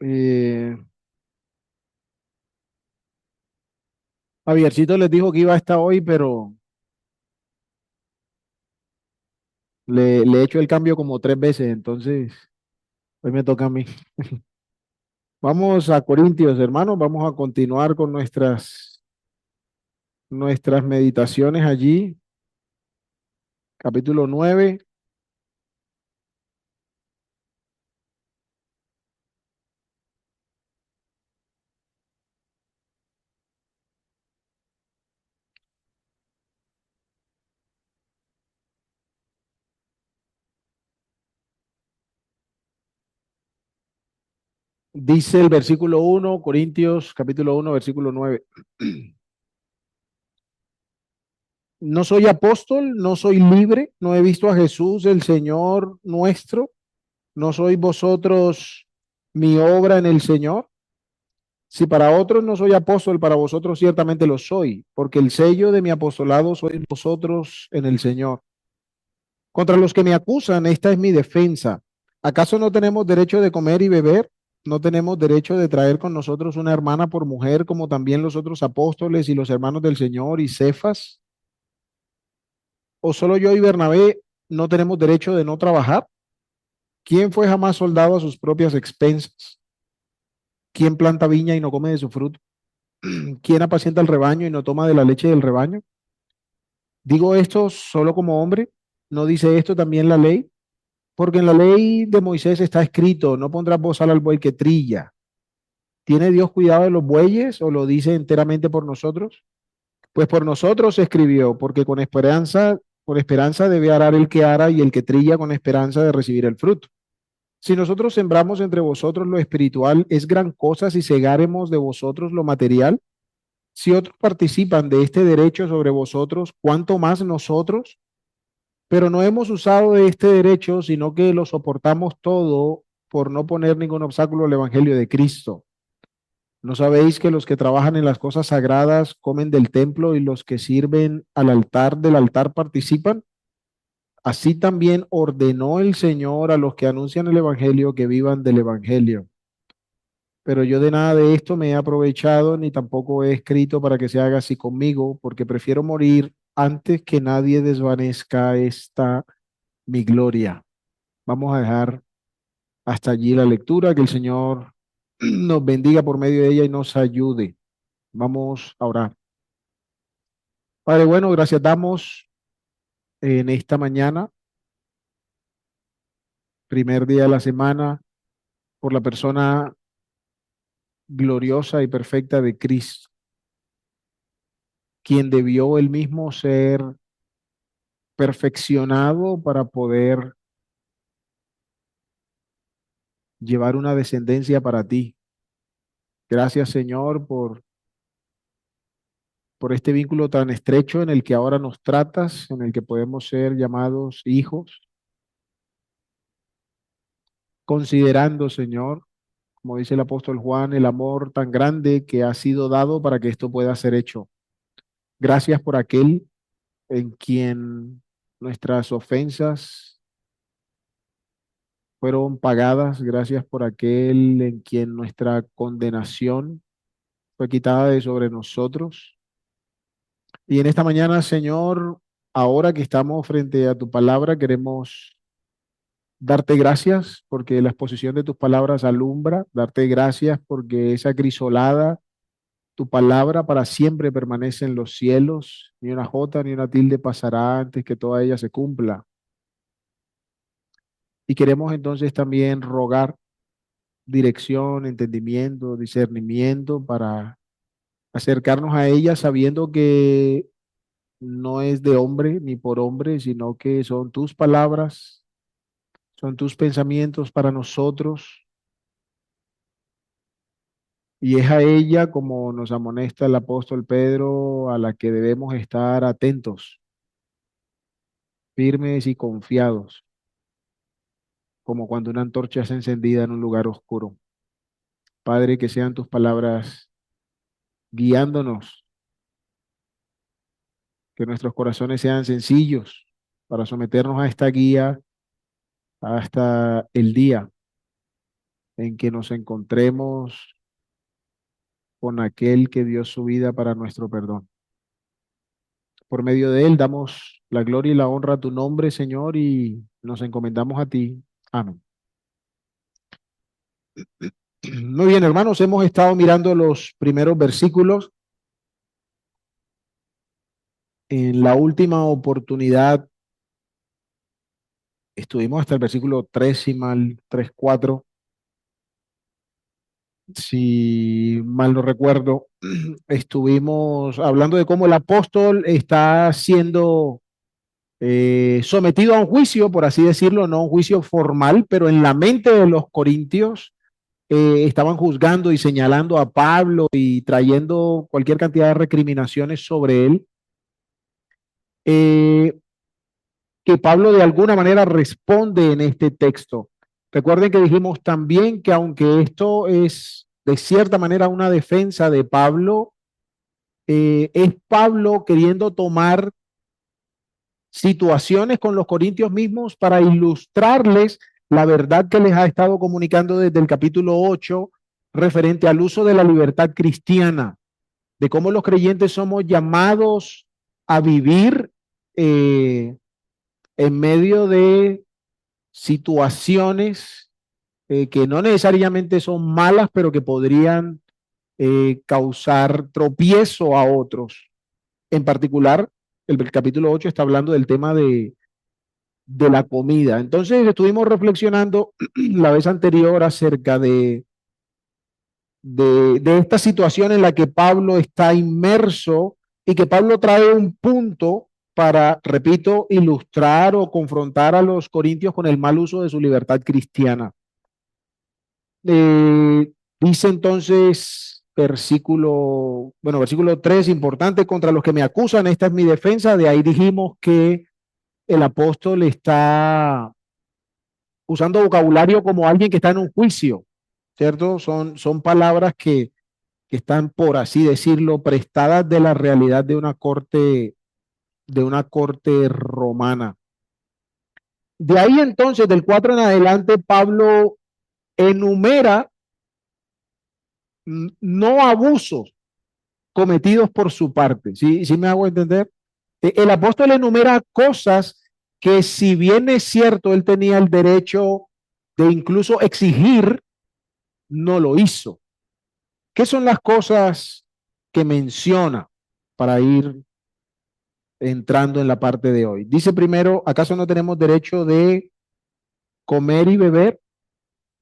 Eh, Javiercito les dijo que iba a estar hoy, pero le he hecho el cambio como 3 veces, entonces hoy me toca a mí. Vamos a Corintios, hermanos, vamos a continuar con nuestras meditaciones allí, capítulo 9. Dice el versículo 1, Corintios, capítulo 1, versículo 9. No soy apóstol, no soy libre, no he visto a Jesús, el Señor nuestro, no sois vosotros mi obra en el Señor. Si para otros no soy apóstol, para vosotros ciertamente lo soy, porque el sello de mi apostolado sois vosotros en el Señor. Contra los que me acusan, esta es mi defensa. ¿Acaso no tenemos derecho de comer y beber? ¿No tenemos derecho de traer con nosotros una hermana por mujer, como también los otros apóstoles y los hermanos del Señor y Cefas? ¿O solo yo y Bernabé no tenemos derecho de no trabajar? ¿Quién fue jamás soldado a sus propias expensas? ¿Quién planta viña y no come de su fruto? ¿Quién apacienta el rebaño y no toma de la leche del rebaño? Digo esto solo como hombre, ¿no dice esto también la ley? Porque en la ley de Moisés está escrito, no pondrás bozal al buey que trilla. ¿Tiene Dios cuidado de los bueyes o lo dice enteramente por nosotros? Pues por nosotros se escribió, porque con esperanza debe arar el que ara y el que trilla con esperanza de recibir el fruto. Si nosotros sembramos entre vosotros lo espiritual, es gran cosa si segaremos de vosotros lo material. Si otros participan de este derecho sobre vosotros, ¿cuánto más nosotros? Pero no hemos usado de este derecho, sino que lo soportamos todo por no poner ningún obstáculo al Evangelio de Cristo. ¿No sabéis que los que trabajan en las cosas sagradas comen del templo y los que sirven al altar del altar participan? Así también ordenó el Señor a los que anuncian el Evangelio que vivan del Evangelio. Pero yo de nada de esto me he aprovechado, ni tampoco he escrito para que se haga así conmigo, porque prefiero morir antes que nadie desvanezca esta mi gloria. Vamos a dejar hasta allí la lectura, que el Señor nos bendiga por medio de ella y nos ayude. Vamos a orar. Padre, bueno, gracias damos en esta mañana, primer día de la semana, por la persona gloriosa y perfecta de Cristo, quien debió él mismo ser perfeccionado para poder llevar una descendencia para ti. Gracias, Señor, por este vínculo tan estrecho en el que ahora nos tratas, en el que podemos ser llamados hijos, considerando, Señor, como dice el apóstol Juan, el amor tan grande que ha sido dado para que esto pueda ser hecho. Gracias por aquel en quien nuestras ofensas fueron pagadas. Gracias por aquel en quien nuestra condenación fue quitada de sobre nosotros. Y en esta mañana, Señor, ahora que estamos frente a tu palabra, queremos darte gracias porque la exposición de tus palabras alumbra, darte gracias porque esa crisolada, tu palabra para siempre permanece en los cielos, ni una jota ni una tilde pasará antes que toda ella se cumpla. Y queremos entonces también rogar dirección, entendimiento, discernimiento para acercarnos a ella sabiendo que no es de hombre ni por hombre, sino que son tus palabras, son tus pensamientos para nosotros. Y es a ella, como nos amonesta el apóstol Pedro, a la que debemos estar atentos, firmes y confiados, como cuando una antorcha es encendida en un lugar oscuro. Padre, que sean tus palabras guiándonos, que nuestros corazones sean sencillos para someternos a esta guía hasta el día en que nos encontremos con aquel que dio su vida para nuestro perdón. Por medio de él damos la gloria y la honra a tu nombre, Señor, y nos encomendamos a ti. Amén. Muy bien, hermanos, hemos estado mirando los primeros versículos. En la última oportunidad estuvimos hasta el versículo 3, si mal 3, 4, si mal no recuerdo. Estuvimos hablando de cómo el apóstol está siendo sometido a un juicio, por así decirlo, no un juicio formal, pero en la mente de los corintios estaban juzgando y señalando a Pablo y trayendo cualquier cantidad de recriminaciones sobre él, eh, que Pablo de alguna manera responde en este texto. Recuerden que dijimos también que aunque esto es de cierta manera una defensa de Pablo, es Pablo queriendo tomar situaciones con los corintios mismos para ilustrarles la verdad que les ha estado comunicando desde el capítulo 8 referente al uso de la libertad cristiana, de cómo los creyentes somos llamados a vivir en medio de situaciones que no necesariamente son malas, pero que podrían causar tropiezo a otros. En particular, el capítulo 8 está hablando del tema de la comida. Entonces estuvimos reflexionando la vez anterior acerca de esta situación en la que Pablo está inmerso y que Pablo trae un punto para, repito, ilustrar o confrontar a los corintios con el mal uso de su libertad cristiana. Dice entonces versículo 3, importante, contra los que me acusan, esta es mi defensa. De ahí dijimos que el apóstol está usando vocabulario como alguien que está en un juicio, ¿cierto? Son palabras que están, por así decirlo, prestadas de la realidad de una corte romana. De ahí entonces, del 4 en adelante, Pablo enumera no abusos cometidos por su parte. ¿Sí me hago entender? El apóstol enumera cosas que, si bien es cierto, él tenía el derecho de incluso exigir, no lo hizo. ¿Qué son las cosas que menciona para ir entrando en la parte de hoy? Dice primero, ¿acaso no tenemos derecho de comer y beber?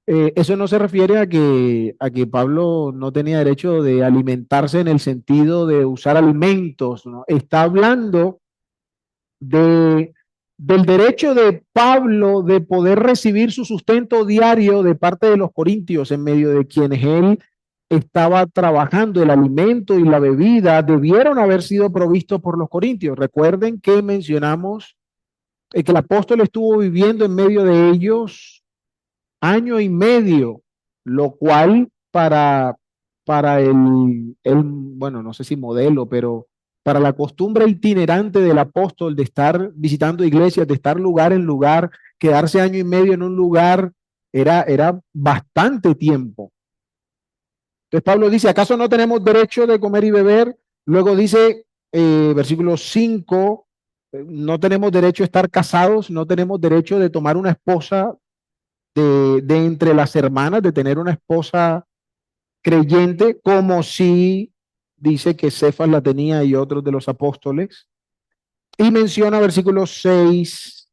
Eso no se refiere a que Pablo no tenía derecho de alimentarse en el sentido de usar alimentos, ¿no? Está hablando de, del derecho de Pablo de poder recibir su sustento diario de parte de los corintios, en medio de quienes él estaba trabajando. El alimento y la bebida debieron haber sido provistos por los corintios. Recuerden que mencionamos que el apóstol estuvo viviendo en medio de ellos año y medio, lo cual para bueno, no sé si modelo, pero para la costumbre itinerante del apóstol de estar visitando iglesias, de estar lugar en lugar, quedarse año y medio en un lugar, era bastante tiempo. Entonces Pablo dice, ¿acaso no tenemos derecho de comer y beber? Luego dice, versículo 5, no tenemos derecho a estar casados, no tenemos derecho de tomar una esposa de entre las hermanas, de tener una esposa creyente, como si dice que Cefas la tenía y otros de los apóstoles. Y menciona versículo 6,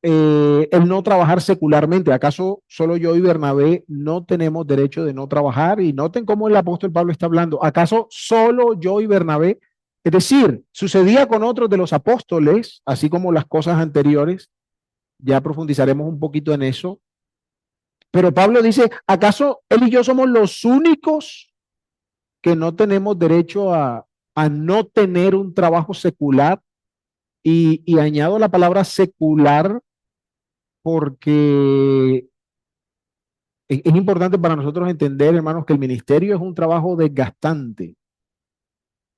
el no trabajar secularmente. ¿Acaso solo yo y Bernabé no tenemos derecho de no trabajar? Y noten cómo el apóstol Pablo está hablando. ¿Acaso solo yo y Bernabé? Es decir, sucedía con otros de los apóstoles, así como las cosas anteriores. Ya profundizaremos un poquito en eso. Pero Pablo dice, ¿acaso él y yo somos los únicos que no tenemos derecho a no tener un trabajo secular? Y añado la palabra secular porque es importante para nosotros entender, hermanos, que el ministerio es un trabajo desgastante.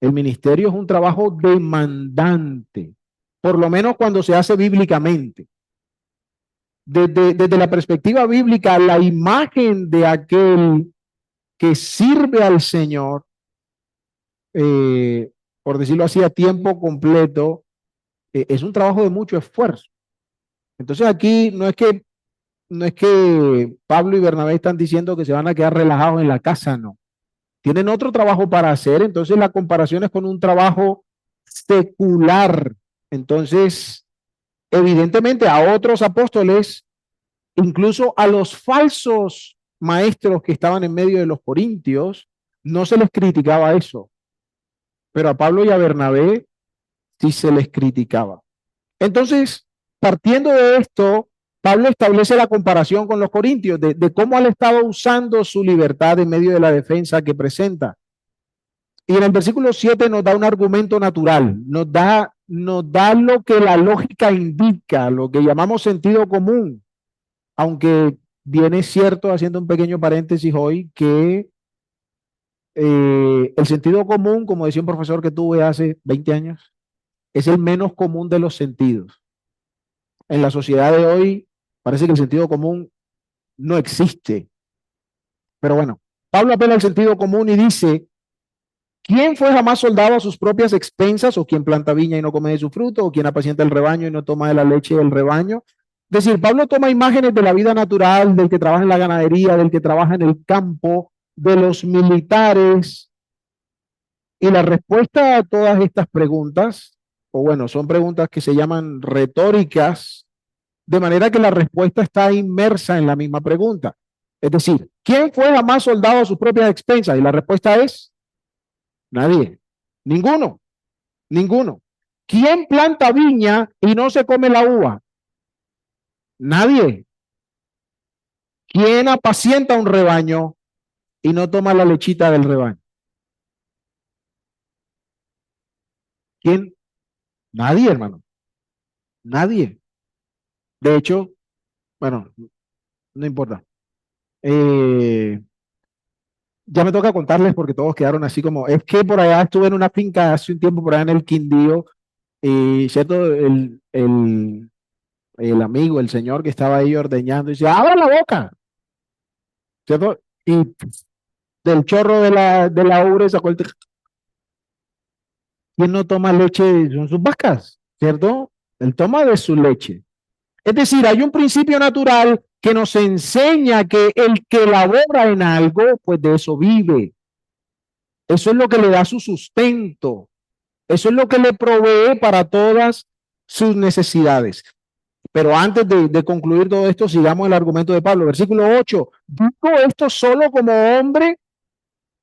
El ministerio es un trabajo demandante, por lo menos cuando se hace bíblicamente. Desde la perspectiva bíblica, la imagen de aquel que sirve al Señor, eh, por decirlo así, a tiempo completo, es un trabajo de mucho esfuerzo. Entonces aquí no es que Pablo y Bernabé están diciendo que se van a quedar relajados en la casa, no. Tienen otro trabajo para hacer, entonces la comparación es con un trabajo secular. Entonces, evidentemente a otros apóstoles, incluso a los falsos maestros que estaban en medio de los corintios, no se les criticaba eso, pero a Pablo y a Bernabé sí se les criticaba. Entonces, partiendo de esto, Pablo establece la comparación con los corintios de cómo él estaba usando su libertad en medio de la defensa que presenta. Y en el versículo 7 nos da un argumento natural, nos da lo que la lógica indica, lo que llamamos sentido común, aunque viene cierto, haciendo un pequeño paréntesis hoy, que el sentido común, como decía un profesor que tuve hace 20 años, es el menos común de los sentidos. En la sociedad de hoy parece que el sentido común no existe. Pero bueno, Pablo apela al sentido común y dice, ¿quién fue jamás soldado a sus propias expensas? ¿O quien planta viña y no come de su fruto? ¿O quien apacienta el rebaño y no toma de la leche del rebaño? Es decir, Pablo toma imágenes de la vida natural, del que trabaja en la ganadería, del que trabaja en el campo, de los militares. Y la respuesta a todas estas preguntas, o bueno, son preguntas que se llaman retóricas, de manera que la respuesta está inmersa en la misma pregunta. Es decir, ¿quién fue jamás soldado a sus propias expensas? Y la respuesta es nadie, ninguno, ninguno. ¿Quién planta viña y no se come la uva? Nadie. ¿Quién apacienta un rebaño y no toma la lechita del rebaño? ¿Quién? Nadie, hermano, nadie. De hecho, bueno, no importa. Eh, ya me toca contarles porque todos quedaron así como, es que por allá estuve en una finca hace un tiempo por allá en el Quindío y cierto, el amigo, el señor que estaba ahí ordeñando, dice, abra la boca, ¿cierto? Y del chorro de la ubre sacó el... ¿Quién no toma leche? Son sus vacas, ¿cierto? Él toma de su leche. Es decir, hay un principio natural que nos enseña que el que labora en algo, pues de eso vive. Eso es lo que le da su sustento. Eso es lo que le provee para todas sus necesidades. Pero antes de concluir todo esto, sigamos el argumento de Pablo. Versículo 8. ¿Digo esto solo como hombre?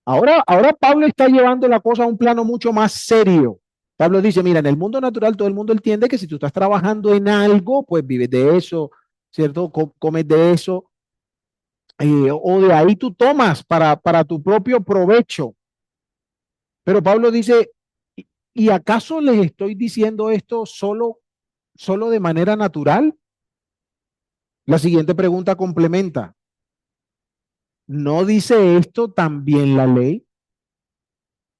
Ahora Pablo está llevando la cosa a un plano mucho más serio. Pablo dice, mira, en el mundo natural todo el mundo entiende que si tú estás trabajando en algo, pues vives de eso, ¿cierto? Comes de eso, o de ahí tú tomas para tu propio provecho. Pero Pablo dice, ¿y acaso les estoy diciendo esto solo de manera natural? La siguiente pregunta complementa. ¿No dice esto también la ley?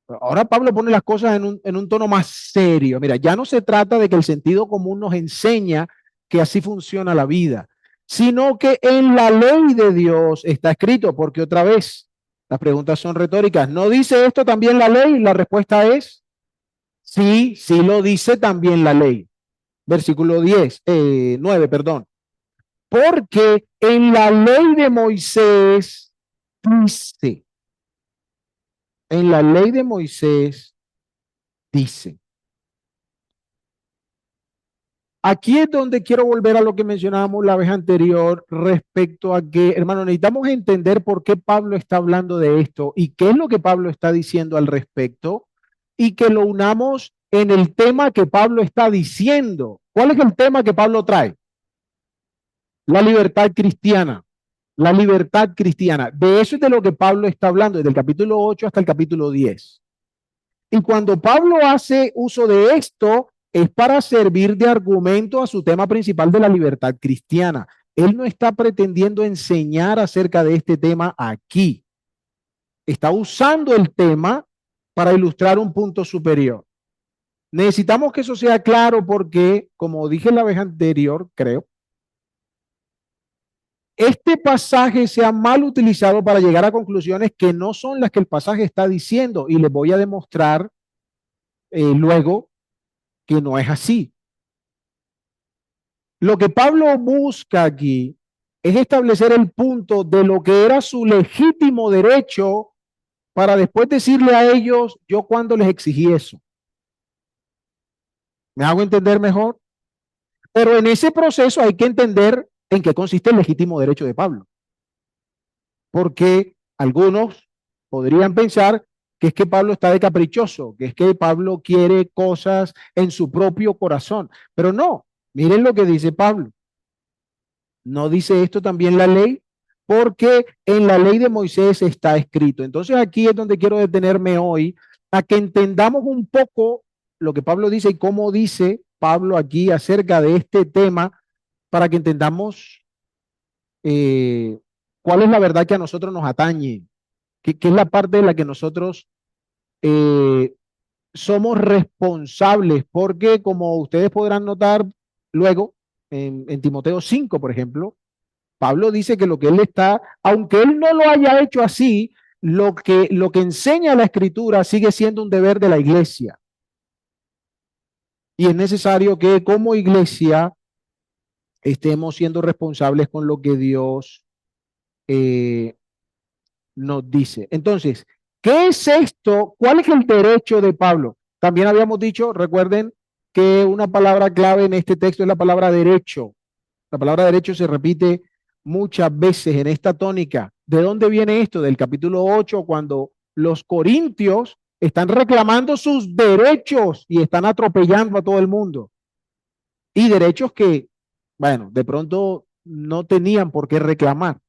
Ahora Pablo pone las cosas en un tono más serio. Mira, ya no se trata de que el sentido común nos enseña que así funciona la vida, sino que en la ley de Dios está escrito, porque otra vez, las preguntas son retóricas. ¿No dice esto también la ley? La respuesta es sí, sí lo dice también la ley. Versículo 9, perdón. Porque en la ley de Moisés dice, en la ley de Moisés dice. Aquí es donde quiero volver a lo que mencionábamos la vez anterior respecto a que, hermano, necesitamos entender por qué Pablo está hablando de esto y qué es lo que Pablo está diciendo al respecto y que lo unamos en el tema que Pablo está diciendo. ¿Cuál es el tema que Pablo trae? La libertad cristiana. La libertad cristiana. De eso es de lo que Pablo está hablando, desde el capítulo 8 hasta el capítulo 10. Y cuando Pablo hace uso de esto, es para servir de argumento a su tema principal de la libertad cristiana. Él no está pretendiendo enseñar acerca de este tema aquí. Está usando el tema para ilustrar un punto superior. Necesitamos que eso sea claro porque, como dije la vez anterior, creo, este pasaje sea mal utilizado para llegar a conclusiones que no son las que el pasaje está diciendo. Y les voy a demostrar luego que no es así. Lo que Pablo busca aquí es establecer el punto de lo que era su legítimo derecho para después decirle a ellos, yo cuando les exigí eso. ¿Me hago entender mejor? Pero en ese proceso hay que entender en qué consiste el legítimo derecho de Pablo. Porque algunos podrían pensar que es que Pablo está de caprichoso, que es que Pablo quiere cosas en su propio corazón. Pero no, miren lo que dice Pablo. ¿No dice esto también la ley? Porque en la ley de Moisés está escrito. Entonces aquí es donde quiero detenerme hoy, a que entendamos un poco lo que Pablo dice y cómo dice Pablo aquí acerca de este tema, para que entendamos cuál es la verdad que a nosotros nos atañe, que es la parte de la que nosotros eh, somos responsables, porque como ustedes podrán notar luego en Timoteo 5, por ejemplo, Pablo dice que lo que él está, aunque él no lo haya hecho así, lo que enseña la escritura sigue siendo un deber de la iglesia. Y es necesario que como iglesia estemos siendo responsables con lo que Dios eh, nos dice. Entonces, ¿qué es esto? ¿Cuál es el derecho de Pablo? También habíamos dicho, recuerden que una palabra clave en este texto es la palabra derecho. La palabra derecho se repite muchas veces en esta tónica. ¿De dónde viene esto? Del capítulo 8, cuando los corintios están reclamando sus derechos y están atropellando a todo el mundo. Y derechos que, bueno, de pronto no tenían por qué reclamar.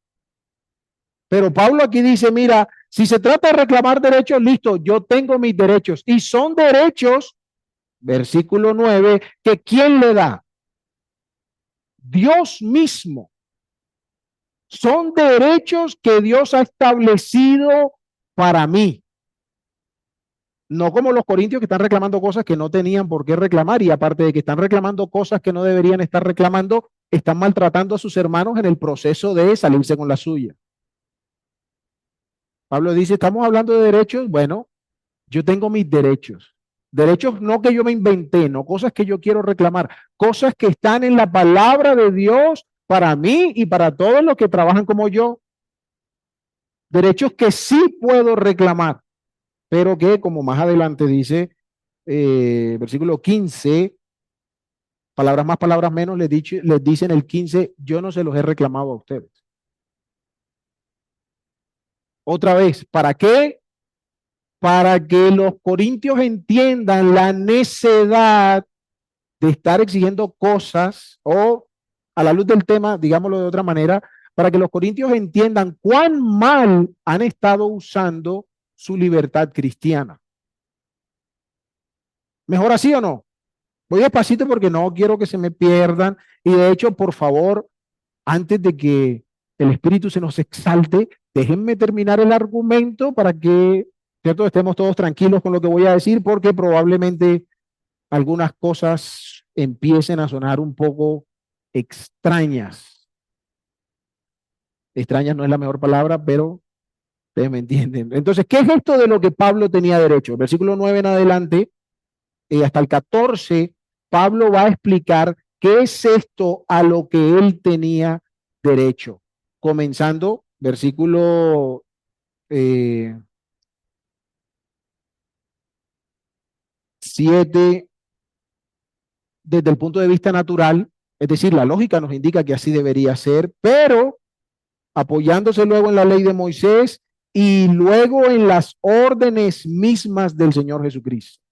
Pero Pablo aquí dice, mira, si se trata de reclamar derechos, listo, yo tengo mis derechos. Y son derechos, versículo 9, que ¿quién le da? Dios mismo. Son derechos que Dios ha establecido para mí. No como los corintios que están reclamando cosas que no tenían por qué reclamar, y aparte de que están reclamando cosas que no deberían estar reclamando, están maltratando a sus hermanos en el proceso de salirse con la suya. Pablo dice, estamos hablando de derechos, bueno, yo tengo mis derechos. Derechos no que yo me inventé, no cosas que yo quiero reclamar, cosas que están en la palabra de Dios para mí y para todos los que trabajan como yo. Derechos que sí puedo reclamar, pero que como más adelante dice, versículo 15, palabras más, palabras menos, les dice en el 15, yo no se los he reclamado a ustedes. Otra vez, ¿para qué? Para que los corintios entiendan la necedad de estar exigiendo cosas, o a la luz del tema, digámoslo de otra manera, para que los corintios entiendan cuán mal han estado usando su libertad cristiana. ¿Mejor así o no? Voy despacito porque no quiero que se me pierdan, y de hecho, por favor, antes de que el espíritu se nos exalte, déjenme terminar el argumento para que, ¿cierto?, estemos todos tranquilos con lo que voy a decir, porque probablemente algunas cosas empiecen a sonar un poco extrañas. Extrañas no es la mejor palabra, pero ustedes me entienden. Entonces, ¿qué es esto de lo que Pablo tenía derecho? Versículo 9 en adelante, hasta el 14, Pablo va a explicar qué es esto a lo que él tenía derecho. Comenzando, versículo 7, desde el punto de vista natural, es decir, la lógica nos indica que así debería ser, pero apoyándose luego en la ley de Moisés y luego en las órdenes mismas del Señor Jesucristo.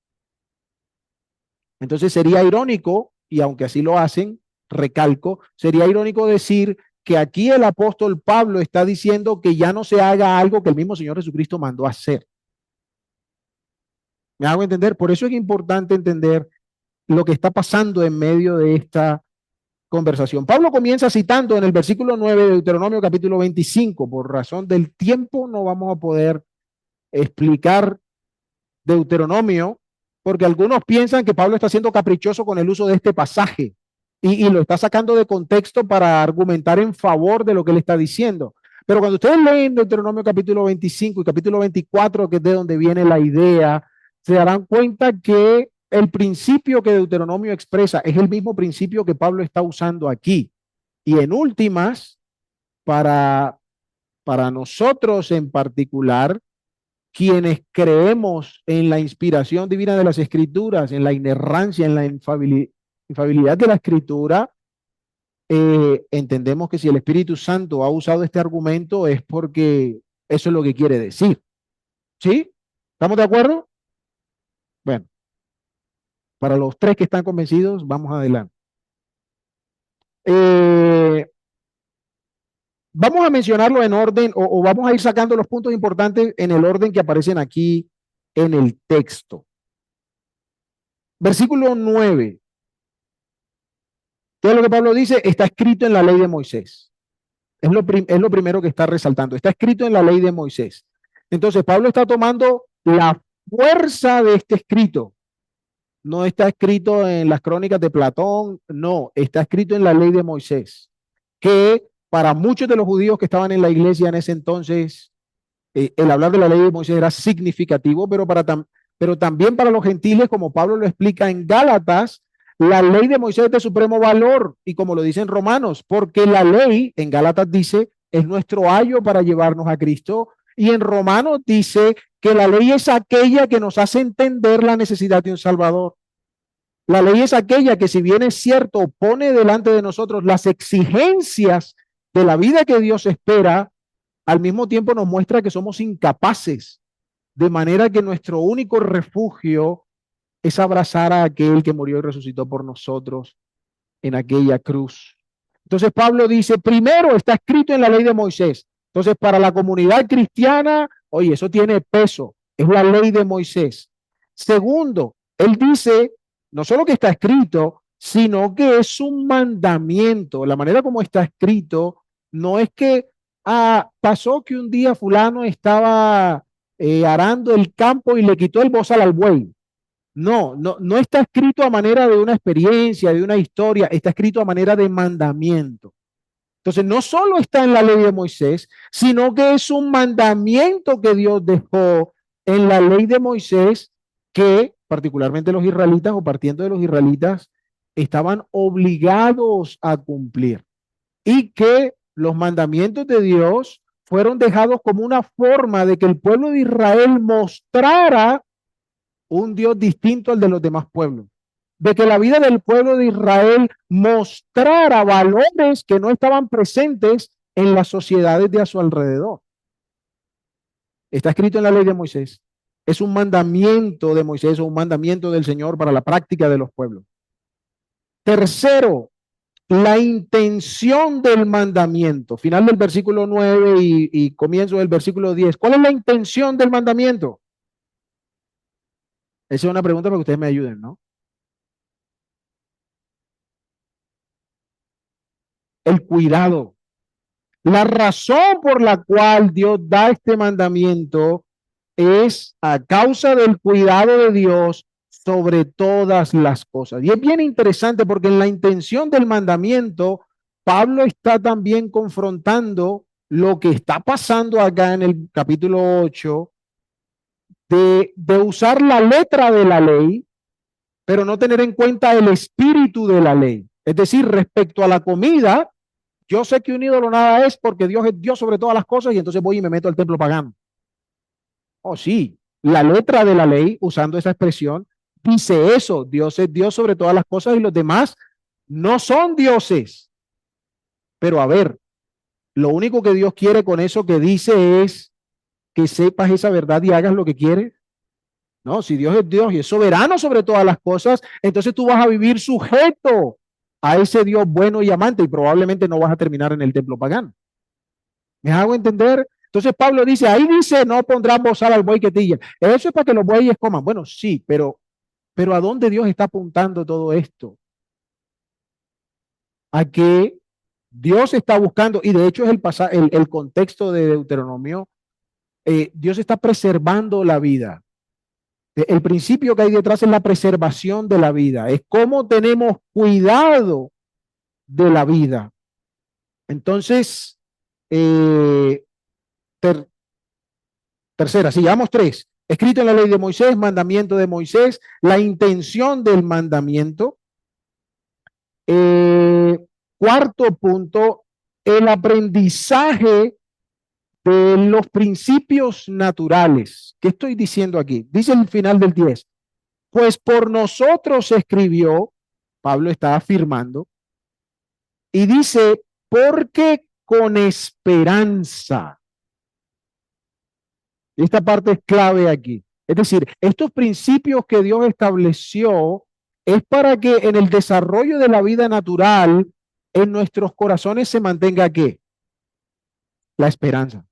Entonces sería irónico, y aunque así lo hacen, recalco, sería irónico decir que aquí el apóstol Pablo está diciendo que ya no se haga algo que el mismo Señor Jesucristo mandó hacer. ¿Me hago entender? Por eso es importante entender lo que está pasando en medio de esta conversación. Pablo comienza citando en el versículo 9 de Deuteronomio capítulo 25. Por razón del tiempo no vamos a poder explicar Deuteronomio, porque algunos piensan que Pablo está siendo caprichoso con el uso de este pasaje. y lo está sacando de contexto para argumentar en favor de lo que él está diciendo. Pero cuando ustedes leen Deuteronomio capítulo 25 y capítulo 24, que es de donde viene la idea, se darán cuenta que el principio que Deuteronomio expresa es el mismo principio que Pablo está usando aquí. Y en últimas, para, para nosotros en particular, quienes creemos en la inspiración divina de las escrituras, en la inerrancia, en la infabilidad de la escritura, entendemos que si el Espíritu Santo ha usado este argumento es porque eso es lo que quiere decir. ¿Sí? ¿Estamos de acuerdo? Bueno, para los tres que están convencidos, vamos adelante. Vamos a mencionarlo en orden o vamos a ir sacando los puntos importantes en el orden que aparecen aquí en el texto. Versículo 9. ¿Qué es lo que Pablo dice? Está escrito en la ley de Moisés. Es lo primero que está resaltando. Está escrito en la ley de Moisés. Entonces, Pablo está tomando la fuerza de este escrito. No está escrito en las crónicas de Platón, no, está escrito en la ley de Moisés, que para muchos de los judíos que estaban en la iglesia en ese entonces, el hablar de la ley de Moisés era significativo, pero también para los gentiles, como Pablo lo explica en Gálatas, la ley de Moisés es de supremo valor, y como lo dice en Romanos, porque la ley, en Gálatas dice, es nuestro ayo para llevarnos a Cristo, y en Romanos dice que la ley es aquella que nos hace entender la necesidad de un Salvador. La ley es aquella que, si bien es cierto, pone delante de nosotros las exigencias de la vida que Dios espera, al mismo tiempo nos muestra que somos incapaces, de manera que nuestro único refugio es abrazar a aquel que murió y resucitó por nosotros en aquella cruz. Entonces Pablo dice, primero está escrito en la ley de Moisés. Entonces para la comunidad cristiana, oye, eso tiene peso, es la ley de Moisés. Segundo, él dice, no solo que está escrito, sino que es un mandamiento. La manera como está escrito no es que pasó que un día fulano estaba arando el campo y le quitó el bozal al buey. No está escrito a manera de una experiencia, de una historia, está escrito a manera de mandamiento. Entonces, no solo está en la ley de Moisés, sino que es un mandamiento que Dios dejó en la ley de Moisés que particularmente los israelitas o partiendo de los israelitas estaban obligados a cumplir y que los mandamientos de Dios fueron dejados como una forma de que el pueblo de Israel mostrara un Dios distinto al de los demás pueblos, de que la vida del pueblo de Israel mostrara valores que no estaban presentes en las sociedades de a su alrededor. Está escrito en la ley de Moisés. Es un mandamiento de Moisés o un mandamiento del Señor para la práctica de los pueblos. Tercero, la intención del mandamiento. Final del versículo 9 y comienzo del versículo 10. ¿Cuál es la intención del mandamiento? Esa es una pregunta para que ustedes me ayuden, ¿no? El cuidado. La razón por la cual Dios da este mandamiento es a causa del cuidado de Dios sobre todas las cosas. Y es bien interesante porque en la intención del mandamiento, Pablo está también confrontando lo que está pasando acá en el capítulo 8 de usar la letra de la ley, pero no tener en cuenta el espíritu de la ley. Es decir, respecto a la comida, yo sé que un ídolo nada es porque Dios es Dios sobre todas las cosas y entonces voy y me meto al templo pagano. Oh, sí, la letra de la ley, usando esa expresión, dice eso, Dios es Dios sobre todas las cosas y los demás no son dioses. Pero a ver, lo único que Dios quiere con eso que dice es que sepas esa verdad y hagas lo que quiere. No, si Dios es Dios y es soberano sobre todas las cosas, entonces tú vas a vivir sujeto a ese Dios bueno y amante y probablemente no vas a terminar en el templo pagano. ¿Me hago entender? Entonces Pablo dice, ahí dice, no pondrán bozal al buey que trilla. Eso es para que los bueyes coman. Bueno, sí, pero ¿a dónde Dios está apuntando todo esto? A que Dios está buscando, y de hecho es el contexto de Deuteronomio, Dios está preservando la vida. El principio que hay detrás es la preservación de la vida. Es cómo tenemos cuidado de la vida. Entonces, eh, ter- tercera, si llevamos tres, escrito en la ley de Moisés, mandamiento de Moisés, la intención del mandamiento. Eh, Cuarto punto, el aprendizaje de los principios naturales. ¿Qué estoy diciendo aquí? Dice el final del 10, pues por nosotros escribió, Pablo está afirmando, y dice, porque con esperanza. Esta parte es clave aquí. Es decir, estos principios que Dios estableció es para que en el desarrollo de la vida natural en nuestros corazones se mantenga ¿qué? La esperanza.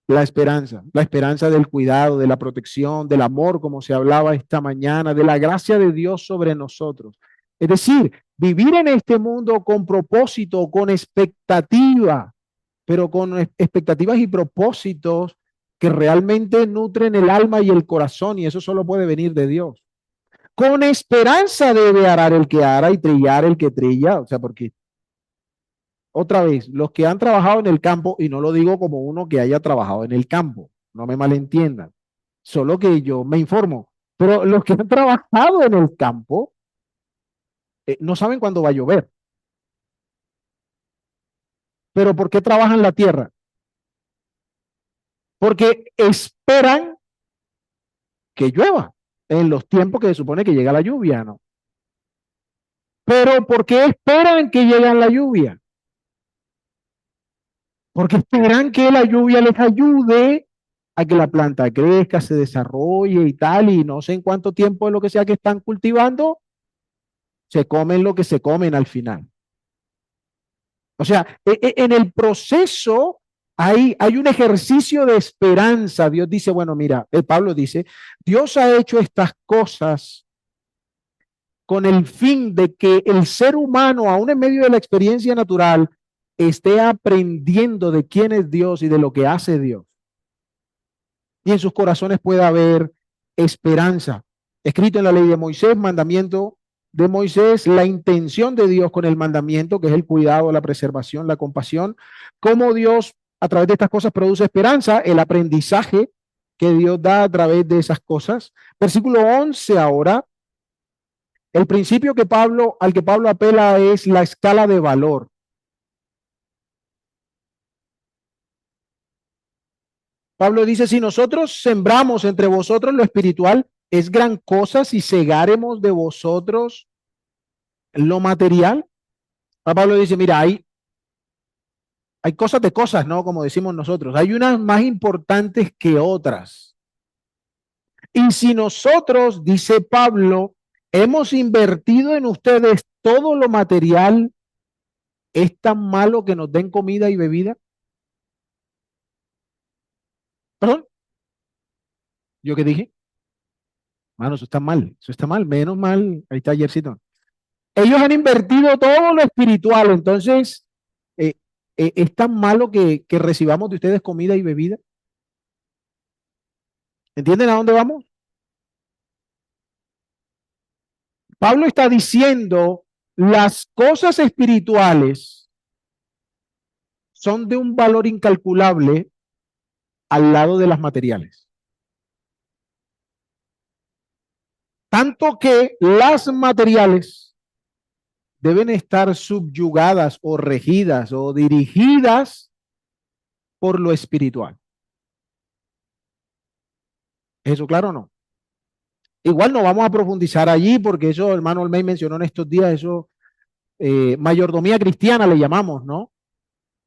La esperanza del cuidado, de la protección, del amor, como se hablaba esta mañana, de la gracia de Dios sobre nosotros. Es decir, vivir en este mundo con propósito, con expectativa, pero con expectativas y propósitos que realmente nutren el alma y el corazón, y eso solo puede venir de Dios. Con esperanza debe arar el que ara y trillar el que trilla, o sea, porque otra vez, los que han trabajado en el campo, y no lo digo como uno que haya trabajado en el campo, no me malentiendan, solo que yo me informo, pero los que han trabajado en el campo no saben cuándo va a llover, pero ¿por qué trabajan la tierra? Porque esperan que llueva en los tiempos que se supone que llega la lluvia, ¿no? Pero ¿por qué esperan que llegue la lluvia? Porque esperan que la lluvia les ayude a que la planta crezca, se desarrolle y tal, y no sé en cuánto tiempo es lo que sea que están cultivando, se comen lo que se comen al final. O sea, en el proceso hay un ejercicio de esperanza. Dios dice, bueno, mira, Pablo dice, Dios ha hecho estas cosas con el fin de que el ser humano, aún en medio de la experiencia natural, esté aprendiendo de quién es Dios y de lo que hace Dios. Y en sus corazones pueda haber esperanza. Escrito en la ley de Moisés, mandamiento de Moisés, la intención de Dios con el mandamiento, que es el cuidado, la preservación, la compasión, cómo Dios a través de estas cosas produce esperanza, el aprendizaje que Dios da a través de esas cosas. Versículo 11 ahora, el principio que al que Pablo apela es la escala de valor. Pablo dice, si nosotros sembramos entre vosotros lo espiritual, es gran cosa si cegaremos de vosotros lo material. Pablo dice, mira, hay cosas de cosas, ¿no? Como decimos nosotros. Hay unas más importantes que otras. Y si nosotros, dice Pablo, hemos invertido en ustedes todo lo material, ¿es tan malo que nos den comida y bebida? ¿Perdón? ¿Yo qué dije? Mano, eso está mal, menos mal, ahí está Jercito. Ellos han invertido todo lo espiritual, entonces, eh, ¿es tan malo que recibamos de ustedes comida y bebida? ¿Entienden a dónde vamos? Pablo está diciendo, las cosas espirituales son de un valor incalculable al lado de las materiales. Tanto que las materiales deben estar subyugadas o regidas o dirigidas por lo espiritual. ¿Eso claro o no? Igual no vamos a profundizar allí porque eso, hermano Olmey mencionó en estos días, eso, mayordomía cristiana le llamamos, ¿no?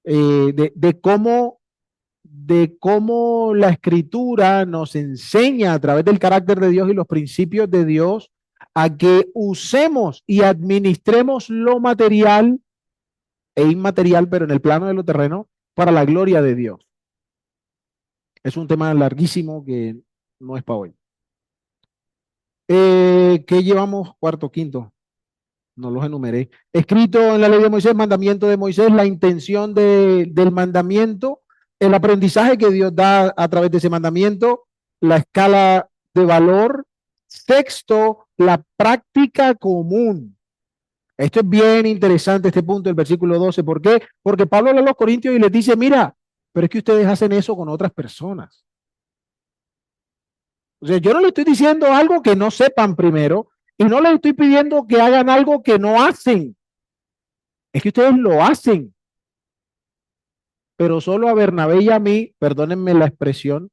De cómo la escritura nos enseña a través del carácter de Dios y los principios de Dios a que usemos y administremos lo material e inmaterial, pero en el plano de lo terreno, para la gloria de Dios. Es un tema larguísimo que no es para hoy. ¿Qué llevamos? Cuarto, quinto. No los enumeré. Escrito en la ley de Moisés, mandamiento de Moisés, la intención del mandamiento, el aprendizaje que Dios da a través de ese mandamiento, la escala de valor. Sexto, la práctica común. Esto es bien interesante, este punto del versículo 12. ¿Por qué? Porque Pablo habla a los corintios y les dice, mira, pero es que ustedes hacen eso con otras personas. O sea, yo no le estoy diciendo algo que no sepan primero y no les estoy pidiendo que hagan algo que no hacen. Es que ustedes lo hacen, pero solo a Bernabé y a mí, perdónenme la expresión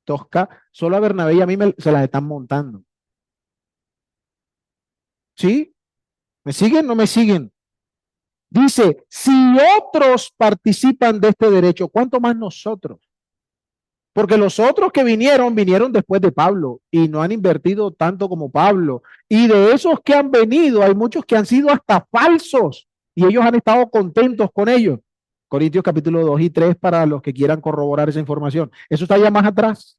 tosca, solo a Bernabé y a mí se las están montando. ¿Sí? ¿Me siguen? ¿No me siguen? Dice, si otros participan de este derecho, ¿cuánto más nosotros? Porque los otros que vinieron después de Pablo y no han invertido tanto como Pablo. Y de esos que han venido, hay muchos que han sido hasta falsos y ellos han estado contentos con ellos. Corintios capítulo 2 y 3 para los que quieran corroborar esa información. Eso está ya más atrás.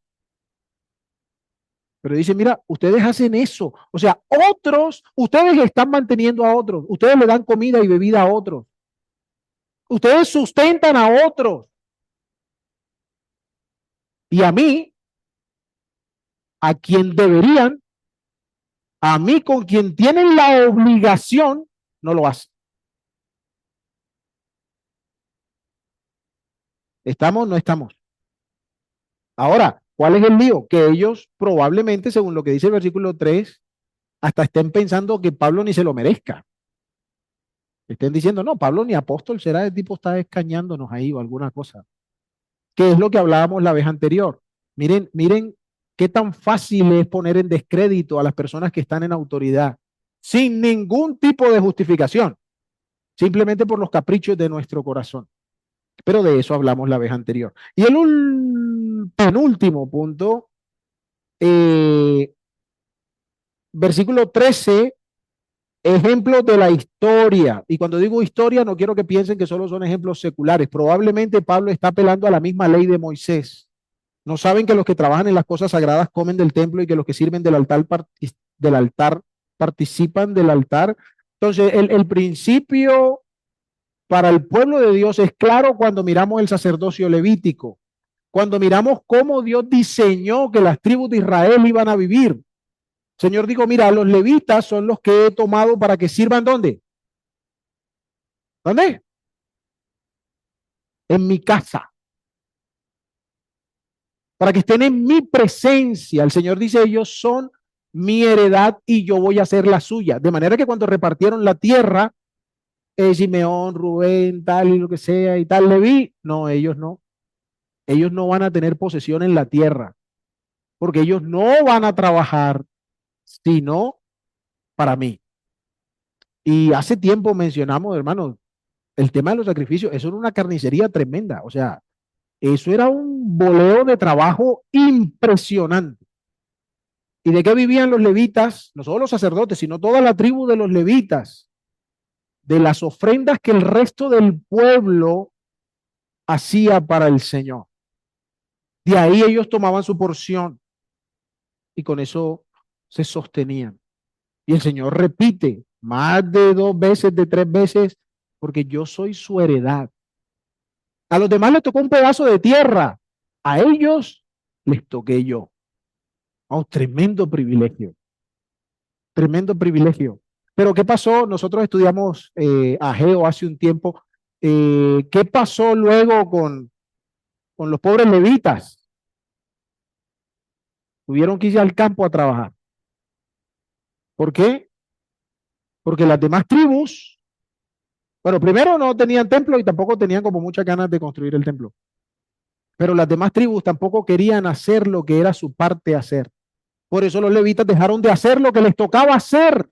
Pero dice, mira, ustedes hacen eso. O sea, otros, ustedes están manteniendo a otros. Ustedes le dan comida y bebida a otros. Ustedes sustentan a otros. Y a mí, a quien deberían, a mí con quien tienen la obligación, no lo hacen. ¿Estamos? No estamos. Ahora, ¿cuál es el lío? Que ellos probablemente, según lo que dice el versículo 3, hasta estén pensando que Pablo ni se lo merezca. Estén diciendo, no, Pablo ni apóstol será, el tipo está escañándonos ahí o alguna cosa. Que es lo que hablábamos la vez anterior. Miren, miren qué tan fácil es poner en descrédito a las personas que están en autoridad, sin ningún tipo de justificación, simplemente por los caprichos de nuestro corazón. Pero de eso hablamos la vez anterior. Y el penúltimo punto, versículo 13, ejemplos de la historia. Y cuando digo historia, no quiero que piensen que solo son ejemplos seculares. Probablemente Pablo está apelando a la misma ley de Moisés. No saben que los que trabajan en las cosas sagradas comen del templo y que los que sirven del altar participan del altar. Entonces, el principio para el pueblo de Dios es claro cuando miramos el sacerdocio levítico, cuando miramos cómo Dios diseñó que las tribus de Israel iban a vivir. El Señor dijo, mira, los levitas son los que he tomado para que sirvan ¿dónde? ¿Dónde? En mi casa. Para que estén en mi presencia. El Señor dice, ellos son mi heredad y yo voy a hacer la suya. De manera que cuando repartieron la tierra, Simeón, Rubén, tal y lo que sea y tal, Leví, no, ellos no. Ellos no van a tener posesión en la tierra, porque ellos no van a trabajar, sino para mí. Y hace tiempo mencionamos, hermanos, el tema de los sacrificios, eso era una carnicería tremenda, o sea, eso era un boleo de trabajo impresionante. ¿Y de qué vivían los levitas? No solo los sacerdotes, sino toda la tribu de los levitas, de las ofrendas que el resto del pueblo hacía para el Señor. De ahí ellos tomaban su porción y con eso se sostenían. Y el Señor repite más de 2 veces, de 3 veces, porque yo soy su heredad. A los demás les tocó un pedazo de tierra, a ellos les toqué yo. Oh, tremendo privilegio, tremendo privilegio. Pero ¿qué pasó? Nosotros estudiamos Ageo hace un tiempo. ¿Qué pasó luego con los pobres levitas? Tuvieron que ir al campo a trabajar. ¿Por qué? Porque las demás tribus, bueno, primero no tenían templo y tampoco tenían como muchas ganas de construir el templo. Pero las demás tribus tampoco querían hacer lo que era su parte hacer. Por eso los levitas dejaron de hacer lo que les tocaba hacer,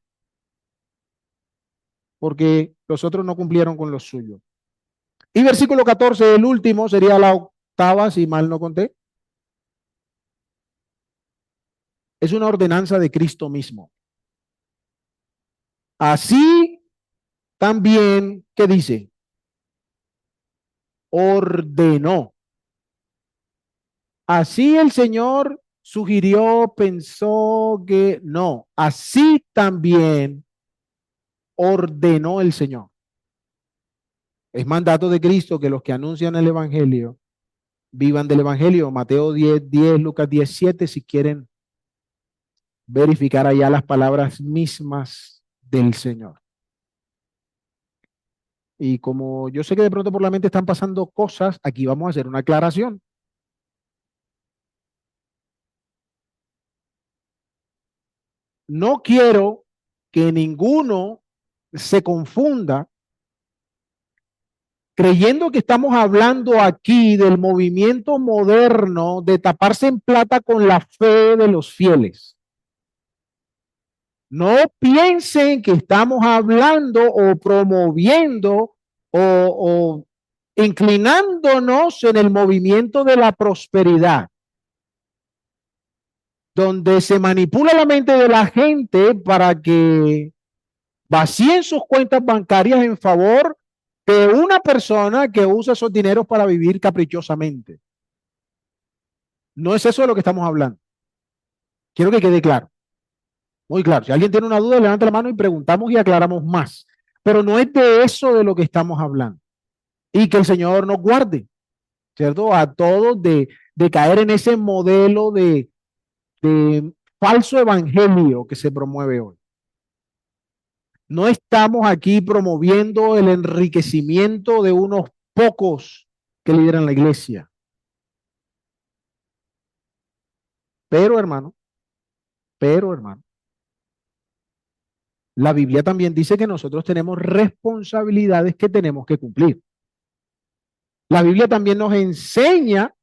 porque los otros no cumplieron con lo suyo. Y versículo 14, el último, sería la octava, si mal no conté. Es una ordenanza de Cristo mismo. Así también, ¿qué dice? Ordenó. Así el Señor sugirió, pensó que no. Así también ordenó el Señor. Es mandato de Cristo que los que anuncian el Evangelio vivan del Evangelio. Mateo 10:10, Lucas 10:7, si quieren verificar allá las palabras mismas del Señor. Y como yo sé que de pronto por la mente están pasando cosas, aquí vamos a hacer una aclaración. No quiero que ninguno se confunda creyendo que estamos hablando aquí del movimiento moderno de taparse en plata con la fe de los fieles. No piensen que estamos hablando o promoviendo o inclinándonos en el movimiento de la prosperidad, donde se manipula la mente de la gente para que vacíen sus cuentas bancarias en favor de una persona que usa esos dineros para vivir caprichosamente. No es eso de lo que estamos hablando. Quiero que quede claro, muy claro. Si alguien tiene una duda, levanta la mano y preguntamos y aclaramos más. Pero no es de eso de lo que estamos hablando. Y que el Señor nos guarde, ¿cierto? A todos de caer en ese modelo de falso evangelio que se promueve hoy. No estamos aquí promoviendo el enriquecimiento de unos pocos que lideran la iglesia. Pero, hermano, hermano, la Biblia también dice que nosotros tenemos responsabilidades que tenemos que cumplir. La Biblia también nos enseña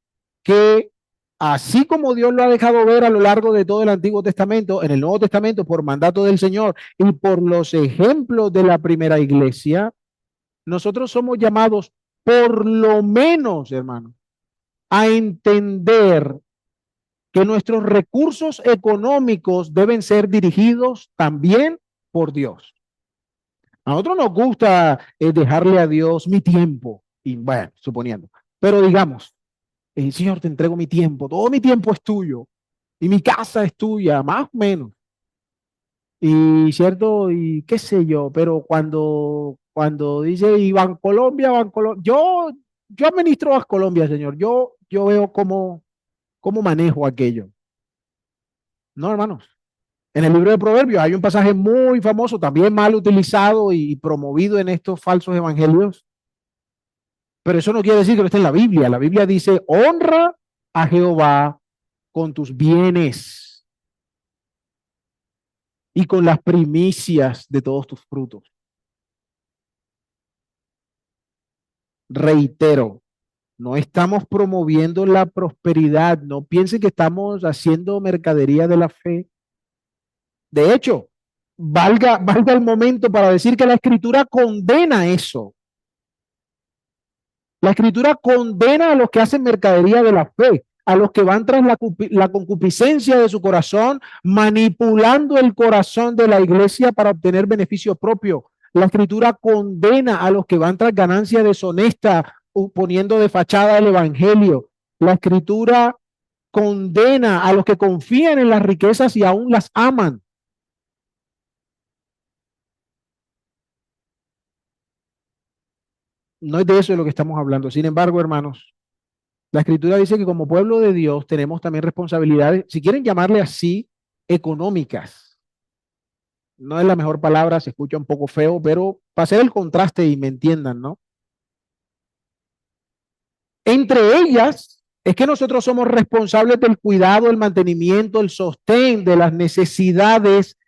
que así como Dios lo ha dejado ver a lo largo de todo el Antiguo Testamento, en el Nuevo Testamento, por mandato del Señor y por los ejemplos de la primera iglesia, nosotros somos llamados por lo menos, hermano, a entender que nuestros recursos económicos deben ser dirigidos también por Dios. A nosotros nos gusta dejarle a Dios mi tiempo, y bueno, suponiendo, pero digamos, Señor, te entrego mi tiempo, todo mi tiempo es tuyo, y mi casa es tuya, más o menos, y cierto, y qué sé yo, pero cuando dice, y Bancolombia, Bancolombia, yo administro Bancolombia, Señor, yo veo cómo manejo aquello. No, hermanos. En el libro de Proverbios hay un pasaje muy famoso, también mal utilizado y promovido en estos falsos evangelios, pero eso no quiere decir que no esté en la Biblia. La Biblia dice, honra a Jehová con tus bienes y con las primicias de todos tus frutos. Reitero, no estamos promoviendo la prosperidad, no piensen que estamos haciendo mercadería de la fe. De hecho, valga el momento para decir que la escritura condena eso. La escritura condena a los que hacen mercadería de la fe, a los que van tras la concupiscencia de su corazón, manipulando el corazón de la iglesia para obtener beneficio propio. La escritura condena a los que van tras ganancia deshonesta, poniendo de fachada el evangelio. La escritura condena a los que confían en las riquezas y aún las aman. No es de eso de lo que estamos hablando. Sin embargo, hermanos, la escritura dice que como pueblo de Dios tenemos también responsabilidades, si quieren llamarle así, económicas. No es la mejor palabra, se escucha un poco feo, pero para hacer el contraste y me entiendan, ¿no? Entre ellas es que nosotros somos responsables del cuidado, el mantenimiento, el sostén de las necesidades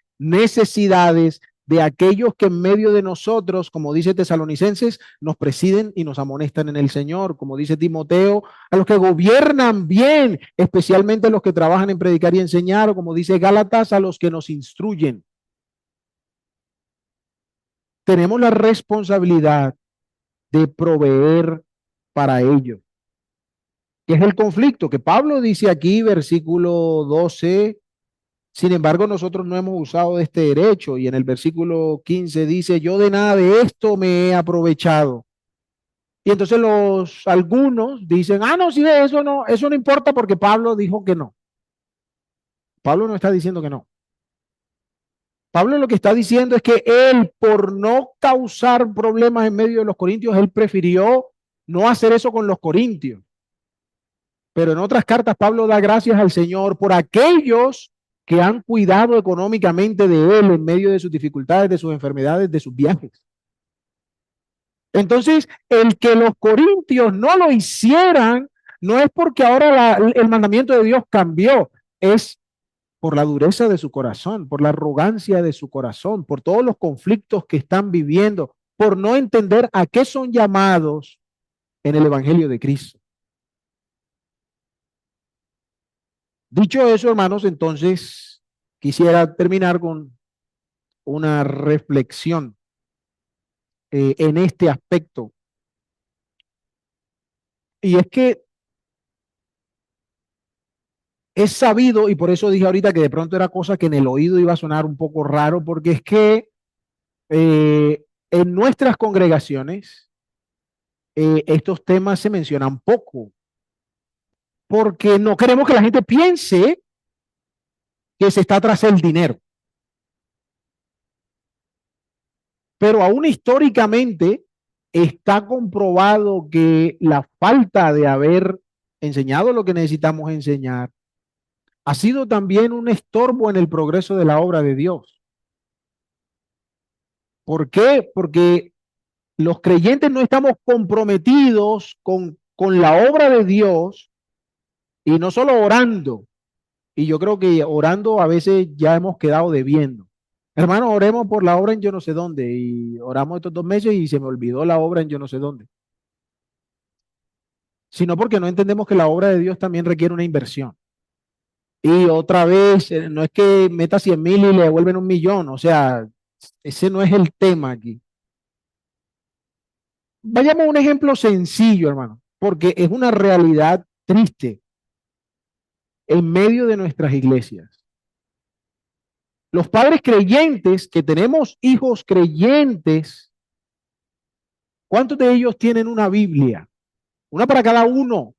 de aquellos que en medio de nosotros, como dice Tesalonicenses, nos presiden y nos amonestan en el Señor, como dice Timoteo, a los que gobiernan bien, especialmente a los que trabajan en predicar y enseñar, o como dice Gálatas, a los que nos instruyen. Tenemos la responsabilidad de proveer para ellos. ¿Qué es el conflicto? Que Pablo dice aquí, versículo 12, sin embargo, nosotros no hemos usado de este derecho. Y en el versículo 15 dice, yo de nada de esto me he aprovechado. Y entonces algunos dicen, no, sí, eso no importa porque Pablo dijo que no. Pablo no está diciendo que no. Pablo lo que está diciendo es que él, por no causar problemas en medio de los corintios, él prefirió no hacer eso con los corintios. Pero en otras cartas, Pablo da gracias al Señor por aquellos que han cuidado económicamente de él en medio de sus dificultades, de sus enfermedades, de sus viajes. Entonces, el que los corintios no lo hicieran, no es porque ahora el mandamiento de Dios cambió, es por la dureza de su corazón, por la arrogancia de su corazón, por todos los conflictos que están viviendo, por no entender a qué son llamados en el Evangelio de Cristo. Dicho eso, hermanos, entonces quisiera terminar con una reflexión en este aspecto. Y es que es sabido, y por eso dije ahorita que de pronto era cosa que en el oído iba a sonar un poco raro, porque es que en nuestras congregaciones estos temas se mencionan poco, porque no queremos que la gente piense que se está tras el dinero. Pero aún históricamente está comprobado que la falta de haber enseñado lo que necesitamos enseñar ha sido también un estorbo en el progreso de la obra de Dios. ¿Por qué? Porque los creyentes no estamos comprometidos con la obra de Dios y no solo orando. Y yo creo que orando a veces ya hemos quedado debiendo. Hermano, oremos por la obra en yo no sé dónde. Y oramos estos 2 meses y se me olvidó la obra en yo no sé dónde. Sino porque no entendemos que la obra de Dios también requiere una inversión. Y otra vez, no es que meta 100,000 y le devuelven 1 millón. O sea, ese no es el tema aquí. Vayamos a un ejemplo sencillo, hermano, porque es una realidad triste en medio de nuestras iglesias. Los padres creyentes, que tenemos hijos creyentes, ¿cuántos de ellos tienen una Biblia? Una para cada uno.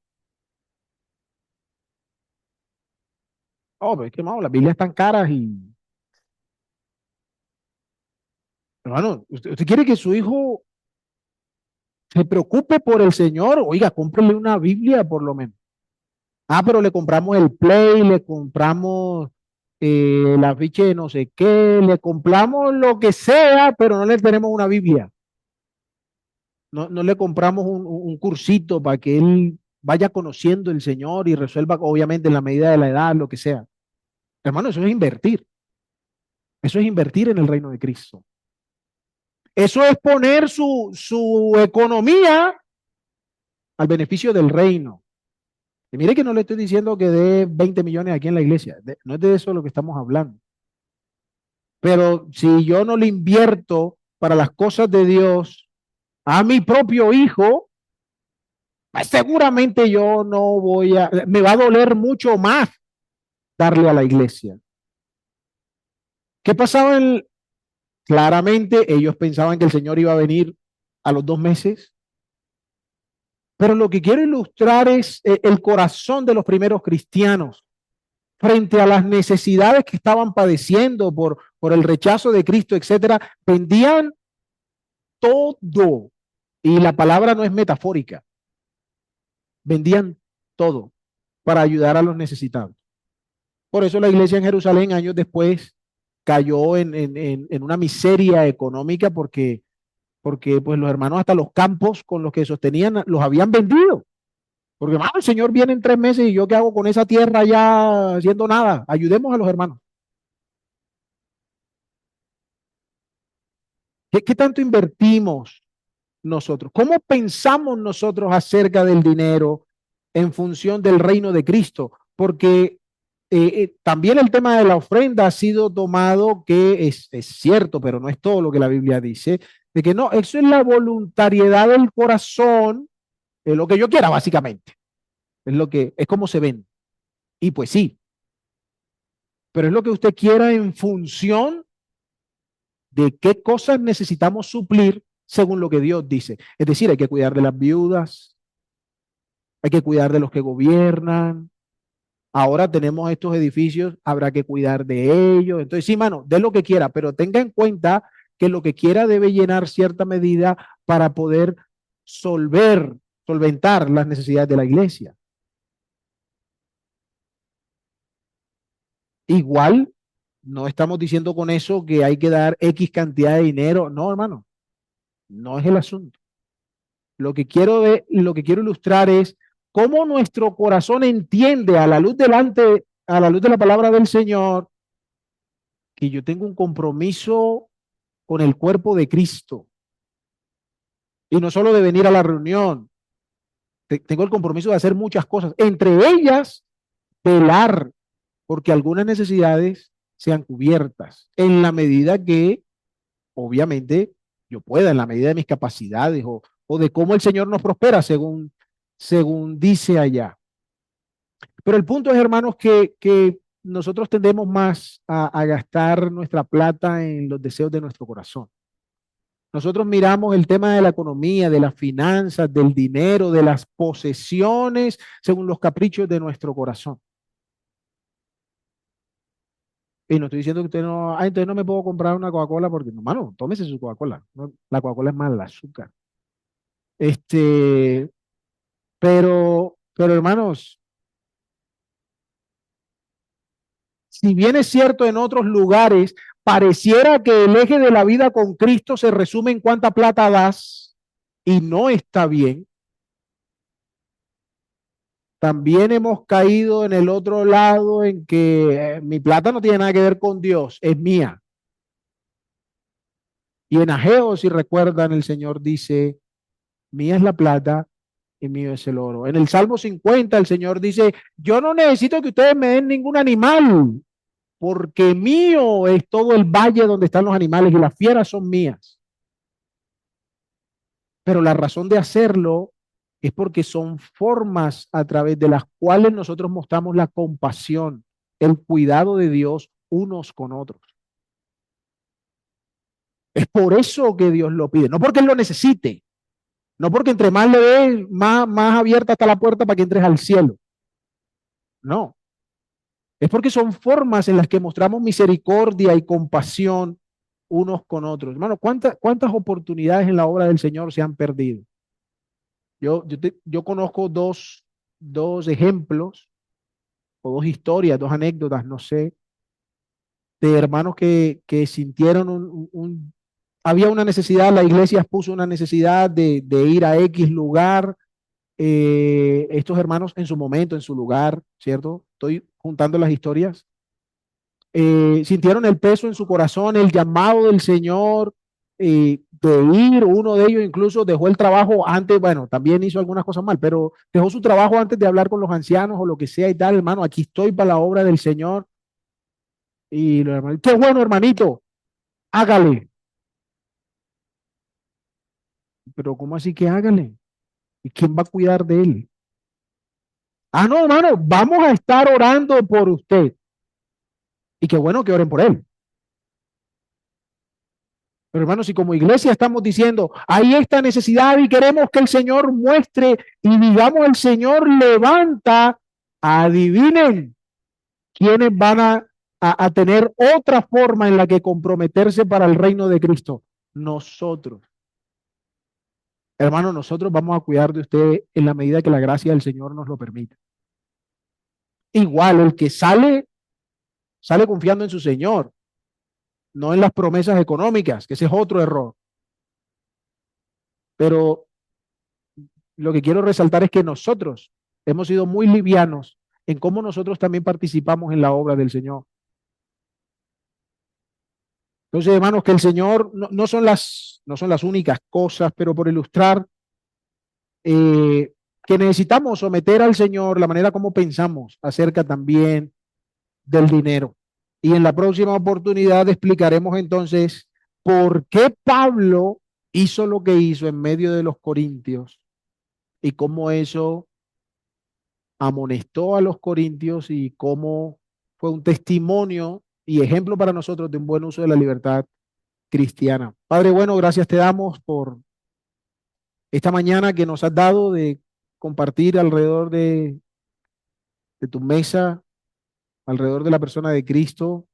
Oh, pero es que, hermano, las Biblias están caras y, hermano, usted quiere que su hijo se preocupe por el Señor, oiga, cómprele una Biblia por lo menos. Ah, pero le compramos el Play, le compramos la ficha de no sé qué, le compramos lo que sea, pero no le tenemos una Biblia. No, no le compramos un cursito para que él vaya conociendo el Señor y resuelva, obviamente, en la medida de la edad, lo que sea. Hermano, eso es invertir. Eso es invertir en el reino de Cristo. Eso es poner su economía al beneficio del reino. Y mire que no le estoy diciendo que dé 20 millones aquí en la iglesia. No es de eso lo que estamos hablando. Pero si yo no le invierto para las cosas de Dios a mi propio hijo, pues seguramente yo no voy a, me va a doler mucho más darle a la iglesia. ¿Qué pasaba? Claramente ellos pensaban que el Señor iba a venir a los 2 meses, pero lo que quiero ilustrar es el corazón de los primeros cristianos frente a las necesidades que estaban padeciendo por el rechazo de Cristo, etcétera. Vendían todo, y la palabra no es metafórica, vendían todo para ayudar a los necesitados. Por eso la iglesia en Jerusalén años después cayó en una miseria económica porque pues los hermanos hasta los campos con los que sostenían los habían vendido. Porque hermano, el Señor viene en 3 meses y yo qué hago con esa tierra ya haciendo nada. Ayudemos a los hermanos. ¿Qué tanto invertimos nosotros? ¿Cómo pensamos nosotros acerca del dinero en función del reino de Cristo? Porque también el tema de la ofrenda ha sido tomado, que es cierto, pero no es todo lo que la Biblia dice, de que no, eso es la voluntariedad del corazón, es lo que yo quiera, básicamente. Es como se ven. Y pues sí, pero es lo que usted quiera en función de qué cosas necesitamos suplir según lo que Dios dice. Es decir, hay que cuidar de las viudas, hay que cuidar de los que gobiernan. Ahora tenemos estos edificios, habrá que cuidar de ellos. Entonces, sí, mano, de lo que quiera, pero tenga en cuenta que lo que quiera debe llenar cierta medida para poder solventar las necesidades de la iglesia. Igual, no estamos diciendo con eso que hay que dar X cantidad de dinero. No, hermano, no es el asunto. Lo que quiero ilustrar es cómo nuestro corazón entiende a la luz de la palabra del Señor, que yo tengo un compromiso con el cuerpo de Cristo. Y no solo de venir a la reunión, tengo el compromiso de hacer muchas cosas, entre ellas velar porque algunas necesidades sean cubiertas en la medida que, obviamente, yo pueda, en la medida de mis capacidades o de cómo el Señor nos prospera, según dice allá. Pero el punto es, hermanos, que nosotros tendemos más a gastar nuestra plata en los deseos de nuestro corazón. Nosotros miramos el tema de la economía, de las finanzas, del dinero, de las posesiones, según los caprichos de nuestro corazón. Y no estoy diciendo que usted no, entonces no me puedo comprar una Coca-Cola porque, no, mano, tómese su Coca-Cola. No, la Coca-Cola es mala, el azúcar. Este, pero hermanos, si bien es cierto en otros lugares, pareciera que el eje de la vida con Cristo se resume en cuánta plata das y no está bien. También hemos caído en el otro lado en que mi plata no tiene nada que ver con Dios, es mía. Y en Ageo, si recuerdan, el Señor dice, mía es la plata y mío es el oro. En el Salmo 50, el Señor dice, yo no necesito que ustedes me den ningún animal, porque mío es todo el valle donde están los animales y las fieras son mías. Pero la razón de hacerlo es porque son formas a través de las cuales nosotros mostramos la compasión, el cuidado de Dios unos con otros. Es por eso que Dios lo pide, no porque Él lo necesite, no porque entre más le des, más abierta está la puerta para que entres al cielo. No, es porque son formas en las que mostramos misericordia y compasión unos con otros. Hermano, ¿cuántas oportunidades en la obra del Señor se han perdido? Yo conozco dos ejemplos o dos historias, dos anécdotas, no sé, de hermanos que sintieron había una necesidad, la iglesia puso una necesidad de ir a X lugar, estos hermanos en su momento, en su lugar, ¿cierto? Estoy juntando las historias, sintieron el peso en su corazón, el llamado del Señor de ir. Uno de ellos incluso dejó el trabajo antes, bueno, también hizo algunas cosas mal, pero dejó su trabajo antes de hablar con los ancianos o lo que sea y tal, hermano, aquí estoy para la obra del Señor. Y los hermanos, qué bueno, hermanito, hágale. Pero ¿cómo así que hágale? ¿Y quién va a cuidar de él? Ah, no, hermano, vamos a estar orando por usted. Y qué bueno que oren por él. Pero hermanos, si como iglesia estamos diciendo, hay esta necesidad y queremos que el Señor muestre y digamos, el Señor levanta, adivinen quiénes van a tener otra forma en la que comprometerse para el reino de Cristo. Nosotros. Hermano, nosotros vamos a cuidar de usted en la medida que la gracia del Señor nos lo permita. Igual, el que sale confiando en su Señor, no en las promesas económicas, que ese es otro error. Pero lo que quiero resaltar es que nosotros hemos sido muy livianos en cómo nosotros también participamos en la obra del Señor. Entonces, hermanos, que el Señor no son las únicas cosas, pero por ilustrar que necesitamos someter al Señor la manera como pensamos acerca también del dinero. Y en la próxima oportunidad explicaremos entonces por qué Pablo hizo lo que hizo en medio de los corintios y cómo eso amonestó a los corintios y cómo fue un testimonio y ejemplo para nosotros de un buen uso de la libertad cristiana. Padre bueno, gracias te damos por esta mañana que nos has dado de compartir alrededor de tu mesa, alrededor de la persona de Cristo,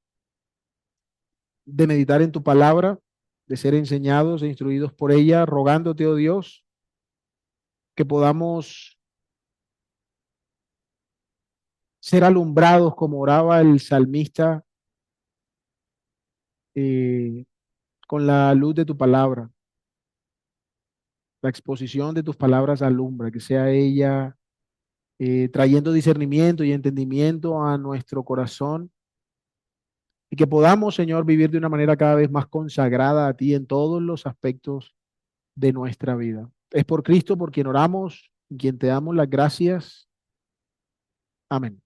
de meditar en tu palabra, de ser enseñados e instruidos por ella, rogándote, oh Dios, que podamos ser alumbrados como oraba el salmista con la luz de tu palabra. la exposición de tus palabras alumbra, que sea ella trayendo discernimiento y entendimiento a nuestro corazón y que podamos, Señor, vivir de una manera cada vez más consagrada a ti en todos los aspectos de nuestra vida. Es por Cristo por quien oramos, quien te damos las gracias. Amén.